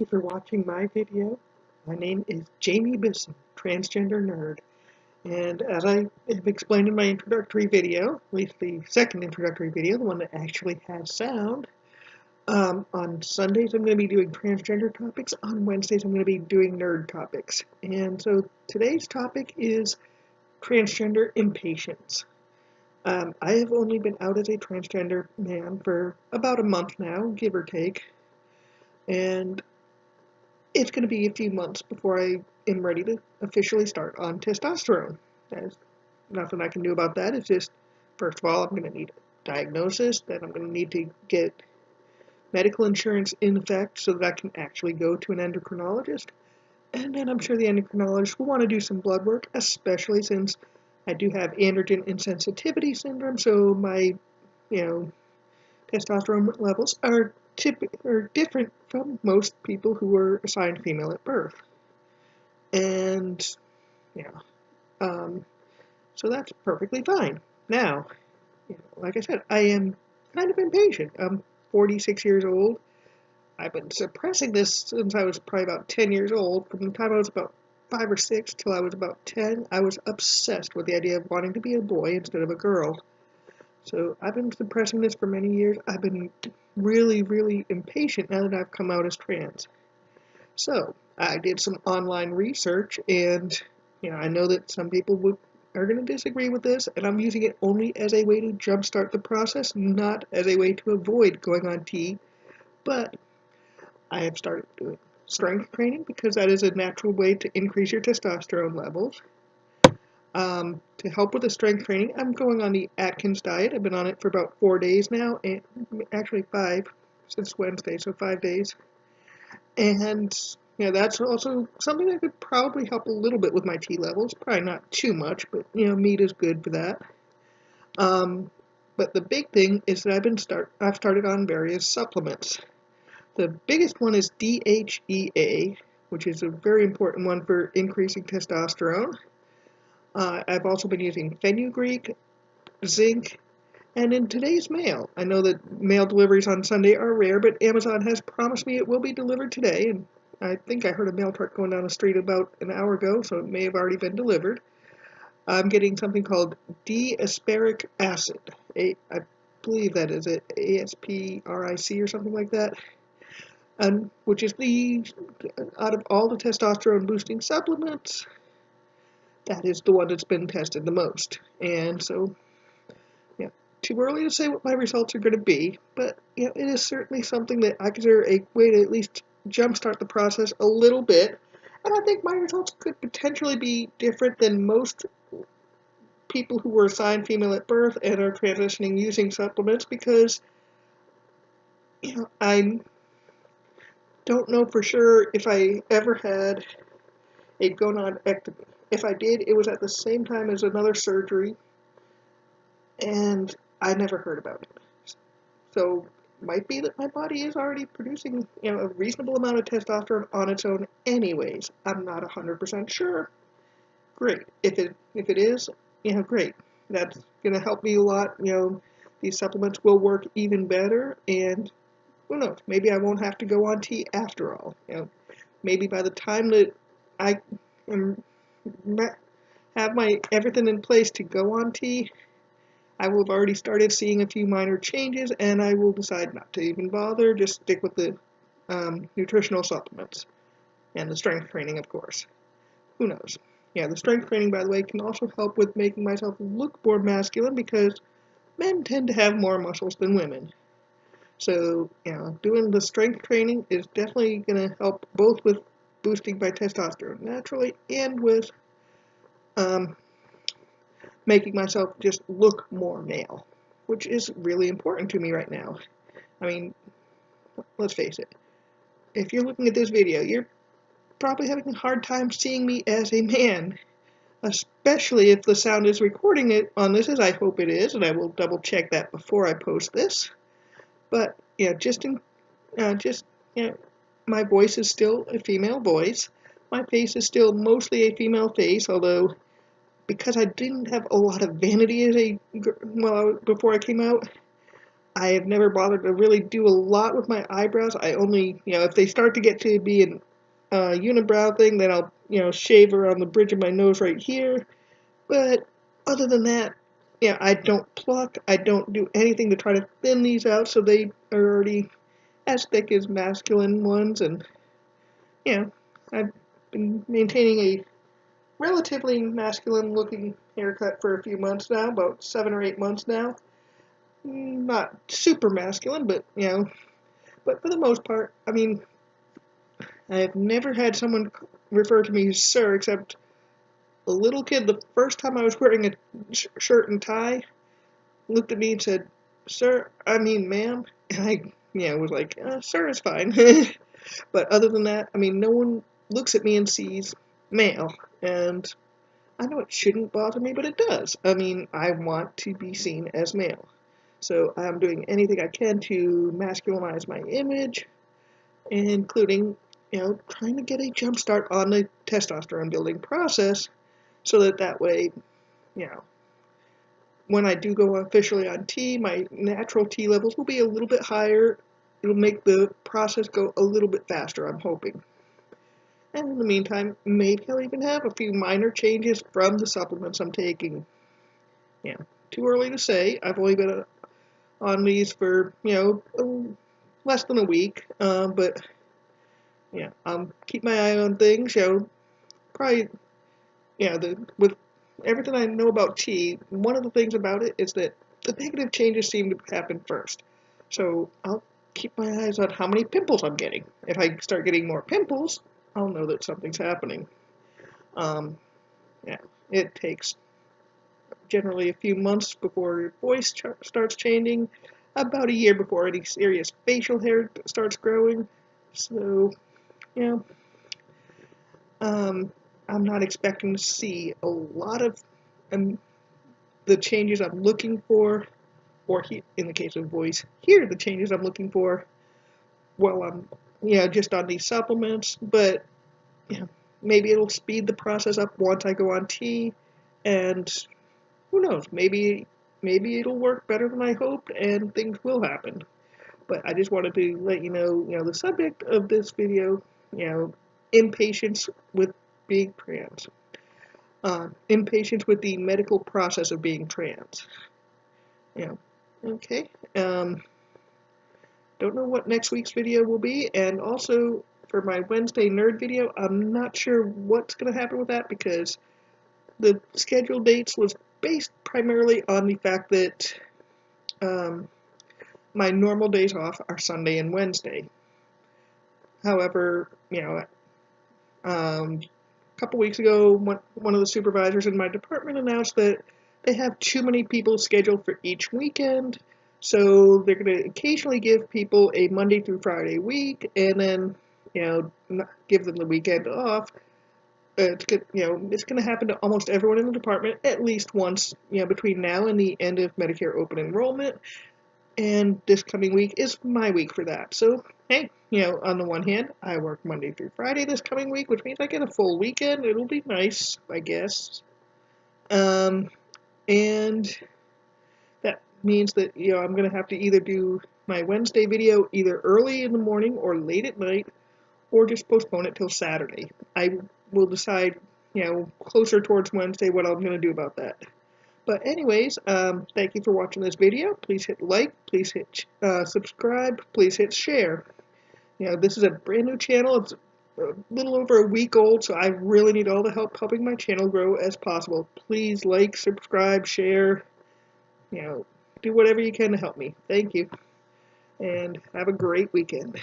you for watching my video. My name is Jamie Bisson, transgender nerd, and as I have explained in my introductory video, at least the second introductory video, the one that actually has sound, on Sundays I'm going to be doing transgender topics, on Wednesdays I'm going to be doing nerd topics, and so today's topic is transgender impatience. I have only been out as a transgender man for about a month now, give or take, and it's going to be a few months before I am ready to officially start on testosterone. There's nothing I can do about that. It's just, first of all, I'm going to need a diagnosis, then I'm going to need to get medical insurance in effect so that I can actually go to an endocrinologist. And then I'm sure the endocrinologist will want to do some blood work, especially since I do have androgen insensitivity syndrome, so my, testosterone levels are different from most people who were assigned female at birth. And, so that's perfectly fine. Now, like I said, I am kind of impatient. I'm 46 years old. I've been suppressing this since I was probably about 10 years old. From the time I was about 5 or 6 till I was about 10, I was obsessed with the idea of wanting to be a boy instead of a girl. So I've been suppressing this for many years. I've been really, really impatient now that I've come out as trans. So I did some online research, and I know that some people are going to disagree with this, and I'm using it only as a way to jumpstart the process, not as a way to avoid going on T. But I have started doing strength training because that is a natural way to increase your testosterone levels. To help with the strength training, I'm going on the Atkins diet. I've been on it for about 4 days now, and actually 5 since Wednesday, so 5 days. And that's also something that could probably help a little bit with my T levels. Probably not too much, but meat is good for that. But the big thing is that I've started on various supplements. The biggest one is DHEA, which is a very important one for increasing testosterone. I've also been using fenugreek, zinc, and in today's mail. I know that mail deliveries on Sunday are rare, but Amazon has promised me it will be delivered today, and I think I heard a mail truck going down the street about an hour ago, so it may have already been delivered. I'm getting something called D-aspartic acid. I believe that is it, ASPRIC or something like that, which is out of all the testosterone boosting supplements, that is the one that's been tested the most. And so, too early to say what my results are going to be, but it is certainly something that I consider a way to at least jumpstart the process a little bit. And I think my results could potentially be different than most people who were assigned female at birth and are transitioning using supplements, because I don't know for sure if I ever had a gonadectomy. If I did, it was at the same time as another surgery, and I never heard about it. So it might be that my body is already producing a reasonable amount of testosterone on its own anyways. I'm not 100% sure. Great. If it is, great. That's going to help me a lot. These supplements will work even better, and who knows, maybe I won't have to go on T after all. Maybe by the time that I have my everything in place to go on T, I will have already started seeing a few minor changes, and I will decide not to even bother, just stick with the nutritional supplements and the strength training, of course. Who knows? The strength training, by the way, can also help with making myself look more masculine, because men tend to have more muscles than women. So, doing the strength training is definitely going to help both with boosting my testosterone naturally and with making myself just look more male, which is really important to me right now. I mean, let's face it, if you're looking at this video, you're probably having a hard time seeing me as a man, especially if the sound is recording it on this, as I hope it is, and I will double check that before I post this. But my voice is still a female voice. My face is still mostly a female face, although because I didn't have a lot of vanity before I came out, I have never bothered to really do a lot with my eyebrows. I only, if they start to get to be an unibrow thing, then I'll, shave around the bridge of my nose right here. But other than that, I don't pluck. I don't do anything to try to thin these out so they are already as thick as masculine ones. And, I've been maintaining a relatively masculine looking haircut for a few months now, about 7 or 8 months now. Not super masculine, but but for the most part, I mean, I have never had someone refer to me as sir, except a little kid. The first time I was wearing a shirt and tie, looked at me and said, "Sir, I mean, ma'am," and I, was like, "Sir is fine." But other than that, I mean, no one looks at me and sees male, and I know it shouldn't bother me, but it does. I mean, I want to be seen as male. So I'm doing anything I can to masculinize my image, including, trying to get a jump start on the testosterone building process so that way, when I do go officially on T, my natural T levels will be a little bit higher. It'll make the process go a little bit faster, I'm hoping. And in the meantime, maybe I'll even have a few minor changes from the supplements I'm taking. Too early to say. I've only been on these for, less than a week, but keep my eye on things, probably, with everything I know about tea, one of the things about it is that the negative changes seem to happen first. So I'll keep my eyes on how many pimples I'm getting. If I start getting more pimples, I'll know that something's happening. It takes generally a few months before your voice starts changing, about a year before any serious facial hair starts growing. So, I'm not expecting to see a lot of the changes I'm looking for, or in the case of voice, hear the changes I'm looking for while I'm, just on these supplements. But, maybe it'll speed the process up once I go on T, and who knows, maybe it'll work better than I hoped, and things will happen. But I just wanted to let you know, the subject of this video, impatience with being trans. Impatience with the medical process of being trans. Okay. Don't know what next week's video will be, and also for my Wednesday nerd video, I'm not sure what's going to happen with that because the scheduled dates was based primarily on the fact that my normal days off are Sunday and Wednesday. However, a couple weeks ago, one of the supervisors in my department announced that they have too many people scheduled for each weekend, so they're going to occasionally give people a Monday through Friday week, and then, give them the weekend off. It's going to happen to almost everyone in the department at least once, between now and the end of Medicare open enrollment. And this coming week is my week for that. So, hey, on the one hand, I work Monday through Friday this coming week, which means I get a full weekend. It'll be nice, I guess. And that means that, I'm going to have to either do my Wednesday video either early in the morning or late at night, or just postpone it till Saturday. I will decide, closer towards Wednesday what I'm going to do about that. But anyways, thank you for watching this video. Please hit like, please hit subscribe, please hit share. This is a brand new channel. It's a little over a week old, so I really need all the help helping my channel grow as possible. Please like, subscribe, share, do whatever you can to help me. Thank you, and have a great weekend.